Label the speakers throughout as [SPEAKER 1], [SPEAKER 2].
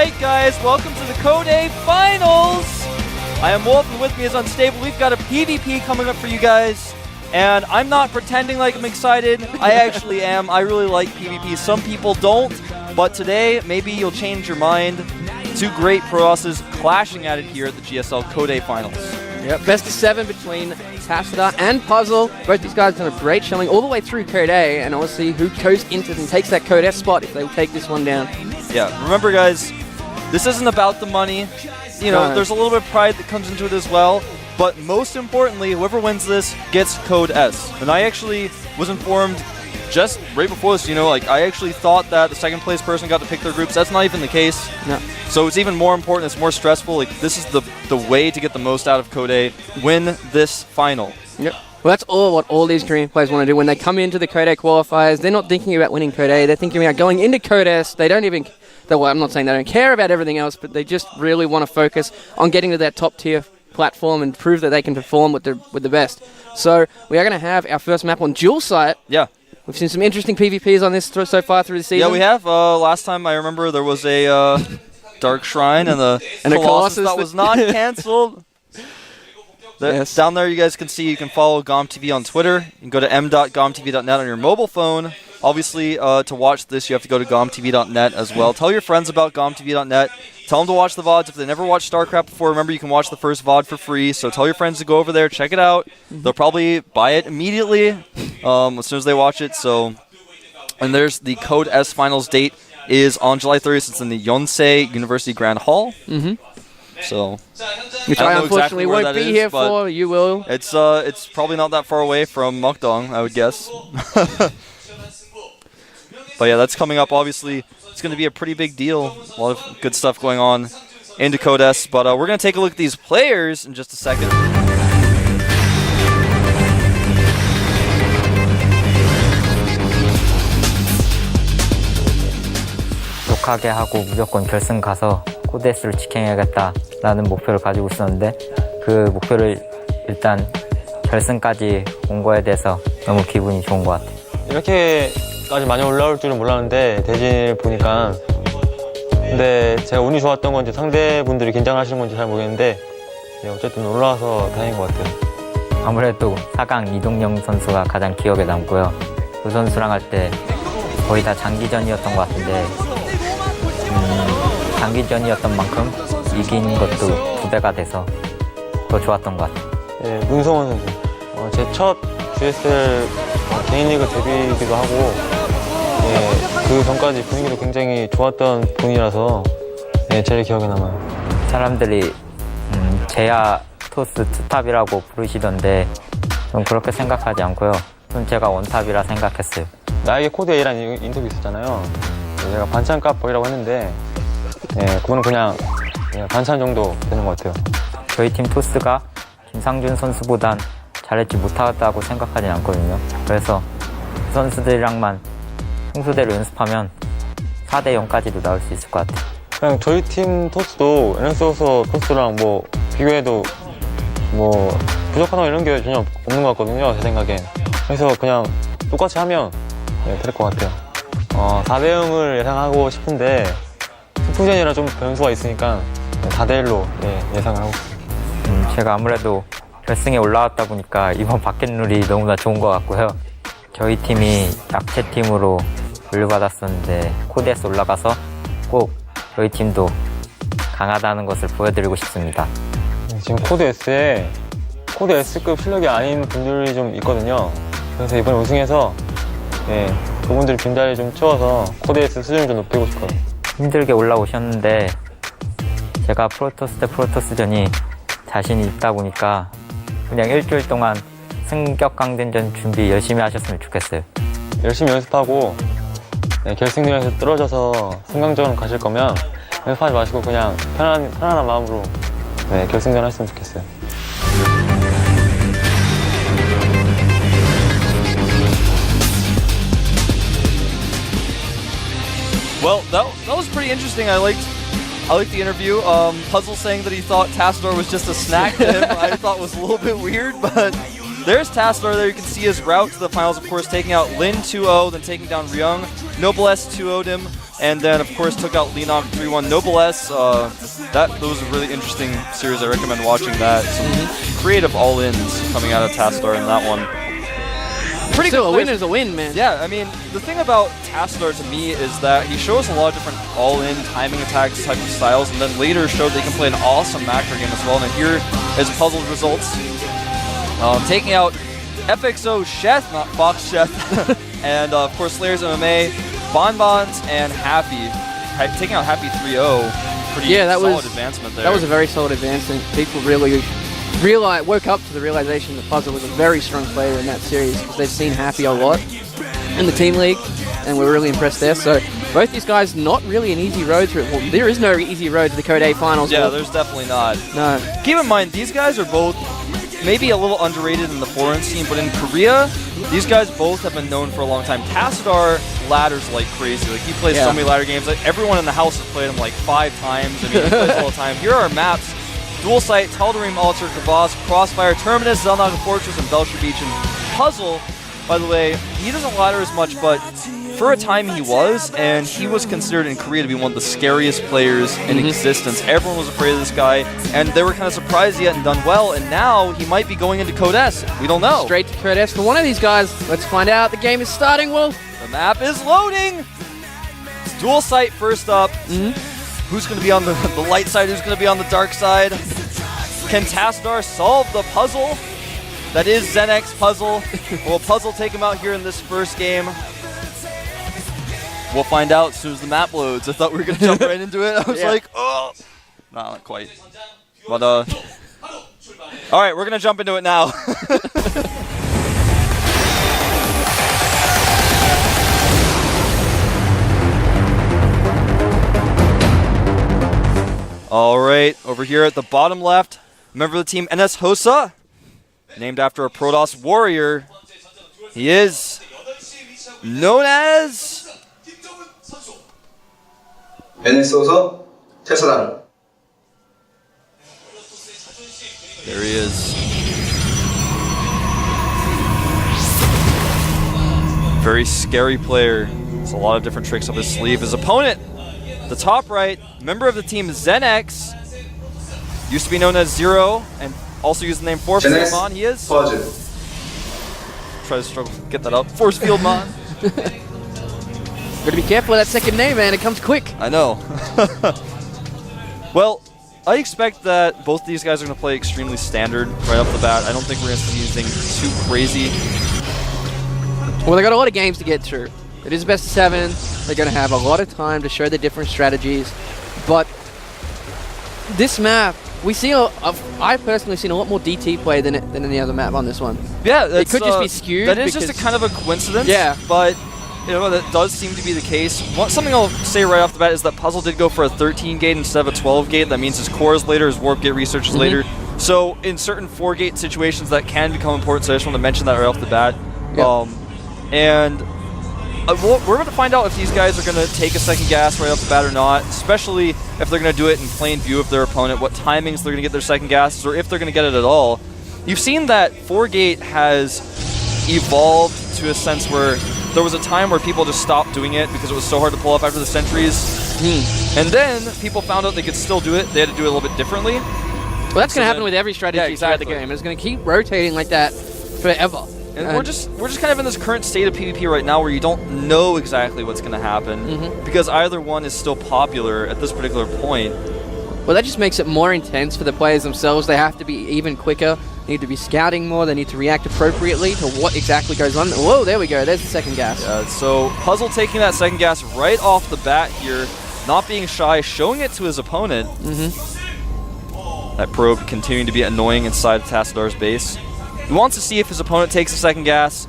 [SPEAKER 1] Alright guys, welcome to the Code A Finals! I am Wolf and with me is Unstable. We've got a PvP coming up for you guys. And I'm not pretending like I'm excited. I actually am. I really like PvP. Some people don't. But today, maybe you'll change your mind. Two great Proasses clashing at it here at the GSL Code A Finals.
[SPEAKER 2] Yep, best of 7 between Tassadar and Puzzle. Both these guys have done a great showing all the way through Code A, and I want to see who goes into and takes that Code S spot if they will take this one down.
[SPEAKER 1] Yeah, remember guys, this isn't about the money. You know, there's a little bit of pride that comes into it as well. But most importantly, whoever wins this gets Code S. And I actually was informed just right before this, you know, like I actually thought that the second place person got to pick their groups. That's not even the case.
[SPEAKER 2] No.
[SPEAKER 1] So it's even more important, it's more stressful. Like this is the way to get the most out of Code A. Win this final.
[SPEAKER 2] Yep. Well, that's what all these Korean players want to do. When they come into the Code A qualifiers, they're not thinking about winning Code A. They're thinking about going into Code S. They don't even, well, I'm not saying they don't care about everything else, but they just really want to focus on getting to that top tier platform and prove that they can perform with the best. So we are going to have our first map on dual site.
[SPEAKER 1] Yeah.
[SPEAKER 2] We've seen some interesting PvPs on this so far through the season.
[SPEAKER 1] Yeah, we have. Last time I remember there was a Dark Shrine and the Colossus that was not cancelled.
[SPEAKER 2] Yes.
[SPEAKER 1] Down there you guys can see you can follow GOMTV on Twitter. You can go to m.gomtv.net on your mobile phone. Obviously, to watch this, you have to go to gomtv.net as well. Tell your friends about gomtv.net. Tell them to watch the VODs. If they never watched Starcraft before, remember you can watch the first VOD for free. So tell your friends to go over there, check it out. They'll probably buy it immediately as soon as they watch it. So, and there's the Code S Finals date is on July 30th. It's in the Yonsei University Grand Hall. So,
[SPEAKER 2] which I unfortunately won't be here for. You will.
[SPEAKER 1] It's probably not that far away from Mukdong, I would guess. But yeah, that's coming up. Obviously, it's going to be a pretty big deal. A lot of good stuff going on into Code S. But we're going to take a look at these players in just a second.
[SPEAKER 3] 독하게 하고 무조건 결승 가서 코드 S를 지켜야겠다라는 목표를 가지고 있었는데 그 목표를 일단 결승까지 온 거에 대해서 너무 기분이 좋은 것 같아요.
[SPEAKER 4] 이렇게까지 많이 올라올 줄은 몰랐는데 대진을 보니까 근데 제가 운이 좋았던 건지 상대분들이 긴장하시는 건지 잘 모르겠는데 어쨌든 올라와서 다행인 것 같아요.
[SPEAKER 3] 아무래도 4강 이동영 선수가 가장 기억에 남고요. 그 선수랑 할 때 거의 다 장기전이었던 것 같은데 장기전이었던 만큼 이긴 것도 2배가 돼서 더 좋았던 것 같아요.
[SPEAKER 4] 네, 문성원 선수. 제 첫 GSL 개인 리그 데뷔이기도 하고 그 전까지 분위기도 굉장히 좋았던 분이라서 제일 기억에 남아요.
[SPEAKER 3] 사람들이 제야 토스 투탑이라고 부르시던데 전 그렇게 생각하지 않고요. 전 제가 원탑이라 생각했어요.
[SPEAKER 4] 나에게 코드 A라는 인터뷰 있었잖아요. 제가 반찬 값보이라고 했는데 그거는 그냥 반찬 정도 되는 것 같아요.
[SPEAKER 3] 저희 팀 토스가 김상준 선수보단 잘했지 못하다고 생각하진 않거든요. 그래서 그 선수들이랑만 평소대로 연습하면 4대 0까지도 나올 수 있을 것 같아요.
[SPEAKER 4] 그냥 저희 팀 토스도 NS호서 토스랑 뭐 비교해도 뭐 부족하거나 이런 게 전혀 없는 것 같거든요, 제 생각엔. 그래서 그냥 똑같이 하면 될 것 같아요. 4대 0을 예상하고 싶은데 스프전이라 좀 변수가 있으니까 4대 1로 예상을 하고 있습니다.
[SPEAKER 3] 제가 아무래도 결승에 올라왔다 보니까 이번 바켓룰이 너무나 좋은 것 같고요. 저희 팀이 약체팀으로 분류받았었는데 코드 S 올라가서 꼭 저희 팀도 강하다는 것을 보여드리고 싶습니다.
[SPEAKER 4] 지금 코드 S에 코드 S급 실력이 아닌 분들이 좀 있거든요. 그래서 이번에 우승해서 그분들 빈자리 좀 채워서 코드 S 수준을 좀 높이고 싶어요.
[SPEAKER 3] 힘들게 올라오셨는데 제가 프로토스 대 프로토스전이 자신이 있다 보니까 그냥 일주일 동안 승격 강등전 준비 열심히 하셨으면 좋겠어요.
[SPEAKER 4] 열심히 연습하고 결승전에서 떨어져서 승강전 가실 거면 연습하지 마시고 그냥 편안한 마음으로 결승전 했으면 좋겠어요.
[SPEAKER 1] Well, that was pretty interesting. I liked the interview. Puzzle saying that he thought Tassadar was just a snack to him. I thought was a little bit weird, but there's Tassadar there. You can see his route to the finals, of course, taking out Lin 2-0, then taking down Ryung. Noble S 2-0'd him. And then, of course, took out Leonov 3-1 Noblesse. That was a really interesting series. I recommend watching that. Some creative all-ins coming out of Tassadar in that one. Pretty
[SPEAKER 2] Still,
[SPEAKER 1] good
[SPEAKER 2] a win
[SPEAKER 1] players.
[SPEAKER 2] is a win, man.
[SPEAKER 1] Yeah, I mean, the thing about Tassadar to me is that he shows a lot of different all-in timing attacks type of styles, and then later showed they can play an awesome macro game as well. And here is puzzle results. Taking out FXO Sheth, not Fox Sheth, and of course Slayers MMA, Bonbons, and Happy. Taking out Happy 3-0. Pretty solid advancement there.
[SPEAKER 2] That was a very solid advancement. People really woke up to the realization that Puzzle was a very strong player in that series because they've seen Happy a lot in the team league, and we're really impressed there. So both these guys, not really an easy road through. Well, there is no easy road to the Code A finals.
[SPEAKER 1] Yeah, there's definitely not.
[SPEAKER 2] No.
[SPEAKER 1] Keep in mind, these guys are both maybe a little underrated in the foreign scene, but in Korea, these guys both have been known for a long time. Tassadar ladders like crazy. Like, he plays so many ladder games. Like, everyone in the house has played him like 5 times. I mean, he plays all the time. Here are maps: Dual Sight, Tal'Darim, Altar, Kavas, Crossfire, Terminus, Zelnaga Fortress, and Belcher Beach. And Puzzle, by the way, he doesn't ladder as much, but for a time he was, and he was considered in Korea to be one of the scariest players in existence. Everyone was afraid of this guy, and they were kind of surprised he hadn't done well, and now he might be going into Code S. We don't know.
[SPEAKER 2] Straight to Code S for one of these guys. Let's find out. The game is starting, Wolf.
[SPEAKER 1] The map is loading. It's Dual Sight first up. Who's going to be on the light side? Who's going to be on the dark side? Can Tassadar solve the puzzle that is Zenx Puzzle? Will Puzzle take him out here in this first game? We'll find out as soon as the map loads. I thought we were going to jump right into it. I was like, oh. No, not quite. But, all right, we're going to jump into it now. All right, over here at the bottom left, member of the team, NS Hosa, named after a Protoss warrior. He is known as
[SPEAKER 5] NS호서 태사단.
[SPEAKER 1] There he is. Very scary player. There's a lot of different tricks up his sleeve. His opponent, the top right, member of the team Zenx, used to be known as Zero, and also used the name Force Field Mon. He is.
[SPEAKER 5] 퍼즐.
[SPEAKER 1] Try to struggle to get that up. Force Field Mon.
[SPEAKER 2] Gotta be careful with that second name, man. It comes quick.
[SPEAKER 1] I know. Well, I expect that both these guys are going to play extremely standard right off the bat. I don't think we're going to see anything too crazy.
[SPEAKER 2] Well, they got a lot of games to get through. It is best of 7. They're going to have a lot of time to show the different strategies. But this map, we see I've personally seen a lot more DT play than any other map on this one.
[SPEAKER 1] Yeah,
[SPEAKER 2] it could just be skewed.
[SPEAKER 1] That is just a kind of a coincidence.
[SPEAKER 2] Yeah,
[SPEAKER 1] but you know that does seem to be the case. Something I'll say right off the bat is that Puzzle did go for a 13 gate instead of a 12 gate. That means his core is later, his warp gate research is later. So in certain 4 gate situations, that can become important. So I just want to mention that right off the bat.
[SPEAKER 2] Yep.
[SPEAKER 1] We're about to find out if these guys are going to take a second gas right off the bat or not, especially if they're going to do it in plain view of their opponent, what timings they're going to get their second gases, or if they're going to get it at all. You've seen that 4-gate has evolved to a sense where there was a time where people just stopped doing it because it was so hard to pull off after the sentries. And then people found out they could still do it. They had to do it a little bit differently.
[SPEAKER 2] Well, that's going to happen with every strategy throughout the game. It's going to keep rotating like that forever.
[SPEAKER 1] And we're just kind of in this current state of PvP right now where you don't know exactly what's going to happen because either one is still popular at this particular point.
[SPEAKER 2] Well, that just makes it more intense for the players themselves. They have to be even quicker. They need to be scouting more. They need to react appropriately to what exactly goes on. Whoa, there we go. There's the second gas.
[SPEAKER 1] Yeah, so Puzzle taking that second gas right off the bat here, not being shy, showing it to his opponent. That probe continuing to be annoying inside Tassadar's base. He wants to see if his opponent takes a second gas.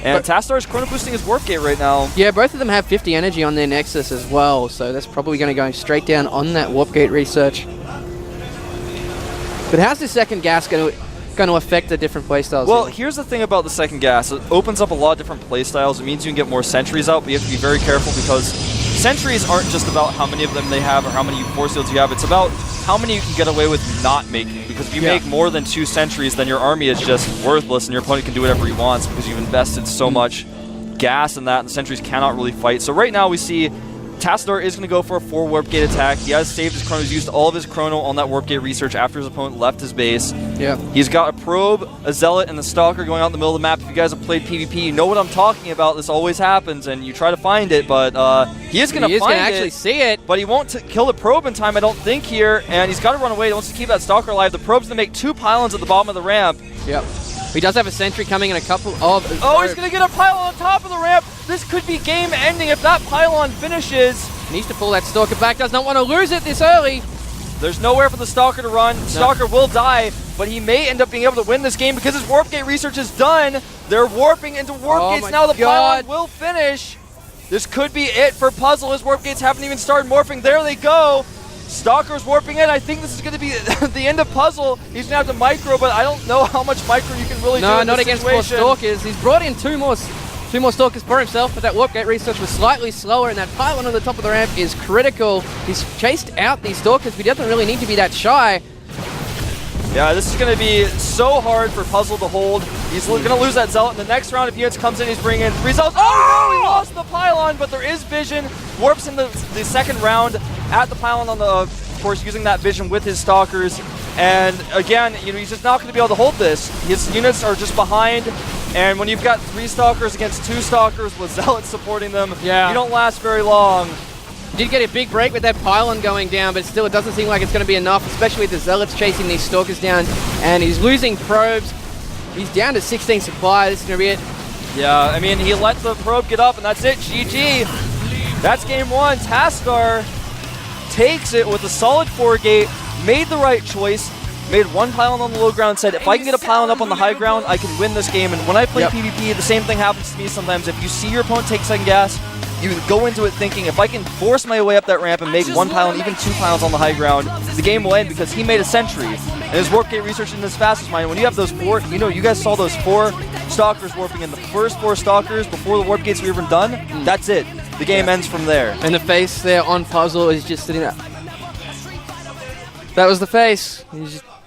[SPEAKER 1] And Tassadar's chrono boosting his warp gate right now.
[SPEAKER 2] Yeah, both of them have 50 energy on their Nexus as well, so that's probably going to go straight down on that warp gate research. But how's this second gas going to affect the different playstyles?
[SPEAKER 1] Well, here's the thing about the second gas. It opens up a lot of different playstyles. It means you can get more sentries out, but you have to be very careful because sentries aren't just about how many of them they have or how many force fields you have. It's about how many you can get away with not making. Because if you make more than 2 sentries, then your army is just worthless and your opponent can do whatever he wants because you've invested so much gas in that and the sentries cannot really fight. So right now we see Tassadar is going to go for a 4 Warp Gate attack. He has saved his chrono. He's used all of his chrono on that Warp Gate research after his opponent left his base.
[SPEAKER 2] Yeah.
[SPEAKER 1] He's got a Probe, a Zealot, and the Stalker going out in the middle of the map. If you guys have played PvP, you know what I'm talking about. This always happens, and you try to find it, but he is going to find it.
[SPEAKER 2] He is going to actually see it.
[SPEAKER 1] But he won't kill the Probe in time, I don't think, here, and he's got to run away. He wants to keep that Stalker alive. The Probe's going to make 2 pylons at the bottom of the ramp.
[SPEAKER 2] Yep. He does have a sentry coming in a couple of...
[SPEAKER 1] Oh, he's going to get a pylon on top of the ramp. This could be game ending if that pylon finishes.
[SPEAKER 2] Needs to pull that Stalker back. Does not want to lose it this early.
[SPEAKER 1] There's nowhere for the Stalker to run. Stalker will die, but he may end up being able to win this game because his Warp Gate research is done. They're warping into Warp Gates now. The pylon will finish. This could be it for Puzzle. His Warp Gates haven't even started morphing. There they go. Stalker's warping in. I think this is going to be the end of Puzzle. He's going to have to micro, but I don't know how much micro you can really do in
[SPEAKER 2] not
[SPEAKER 1] this
[SPEAKER 2] against
[SPEAKER 1] situation.
[SPEAKER 2] 4 Stalkers. He's brought in two more Stalkers for himself, but that Warp Gate research was slightly slower, and that pylon on the top of the ramp is critical. He's chased out these Stalkers, but he doesn't really need to be that shy.
[SPEAKER 1] Yeah, this is going to be so hard for Puzzle to hold. He's going to lose that Zealot in the next round. If Units comes in, he's bringing in 3 Zealots. Oh, no, he lost the pylon, but there is vision. Warps in the second round at the pylon on the, of course, using that vision with his Stalkers. And again, he's just not going to be able to hold this. His units are just behind. And when you've got 3 Stalkers against 2 Stalkers with Zealots supporting them, you don't last very long.
[SPEAKER 2] Did get a big break with that pylon going down, but still it doesn't seem like it's going to be enough, especially with the Zealots chasing these Stalkers down, and he's losing probes. He's down to 16 supply. This is going to be it.
[SPEAKER 1] Yeah, I mean, he let the probe get up, and that's it. GG. That's game 1. Tassadar takes it with a solid 4 gate, made the right choice, made 1 pylon on the low ground, said, if I can get a pylon up on the high ground, I can win this game. And when I play PvP, the same thing happens to me sometimes. If you see your opponent take second gas, you go into it thinking, if I can force my way up that ramp and make 1 pylon, even 2 pylons on the high ground, the game will end because he made a sentry. And his warp gate research isn't as fast as mine. When you have those 4, you guys saw those 4 Stalkers warping in, the first 4 Stalkers before the warp gates were even done, that's it. The game ends from there.
[SPEAKER 2] And the face there on Puzzle is just sitting there. That was the face.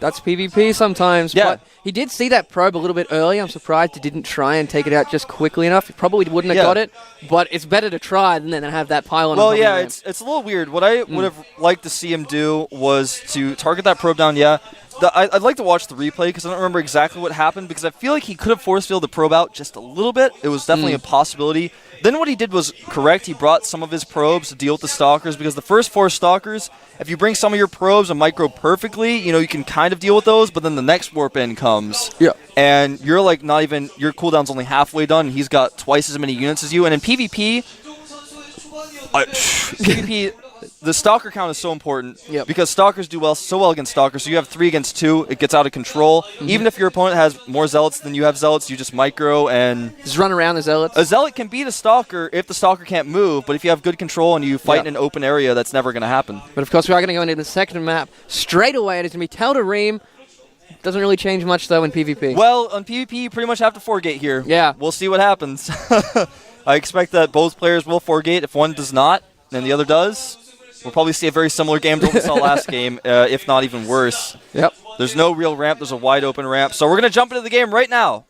[SPEAKER 2] That's PvP sometimes.
[SPEAKER 1] Yeah.
[SPEAKER 2] But he did see that probe a little bit early. I'm surprised he didn't try and take it out just quickly enough. He probably wouldn't have got it, but it's better to try than have that pylon.
[SPEAKER 1] Well, yeah, it's a little weird. What I would have liked to see him do was to target that probe down, I'd like to watch the replay because I don't remember exactly what happened because I feel like he could have force fielded the probe out just a little bit. It was definitely a possibility. Then what he did was correct. He brought some of his probes to deal with the Stalkers because the first 4 Stalkers, if you bring some of your probes and micro perfectly, you can kind of deal with those, but then the next warp in comes.
[SPEAKER 2] Yeah.
[SPEAKER 1] And you're like not even, your cooldown's only halfway done. He's got twice as many units as you. And in PvP, the Stalker count is so important because Stalkers do so well against Stalkers. So you have 3 against 2, it gets out of control. Even if your opponent has more Zealots than you have Zealots, you just micro and
[SPEAKER 2] just run around the Zealots.
[SPEAKER 1] A Zealot can beat a Stalker if the Stalker can't move, but if you have good control and you fight in an open area, that's never going to happen.
[SPEAKER 2] But of course, we are going to go into the second map straight away. It is going to be Tal'Darim. Doesn't really change much though in PvP.
[SPEAKER 1] Well, on PvP, you pretty much have to 4-gate here.
[SPEAKER 2] Yeah.
[SPEAKER 1] We'll see what happens. I expect that both players will 4-gate. If one does not, and the other does, we'll probably see a very similar game to what we saw last game, if not even worse.
[SPEAKER 2] Yep.
[SPEAKER 1] There's no real ramp. There's a wide open ramp. So we're going to jump into the game right now.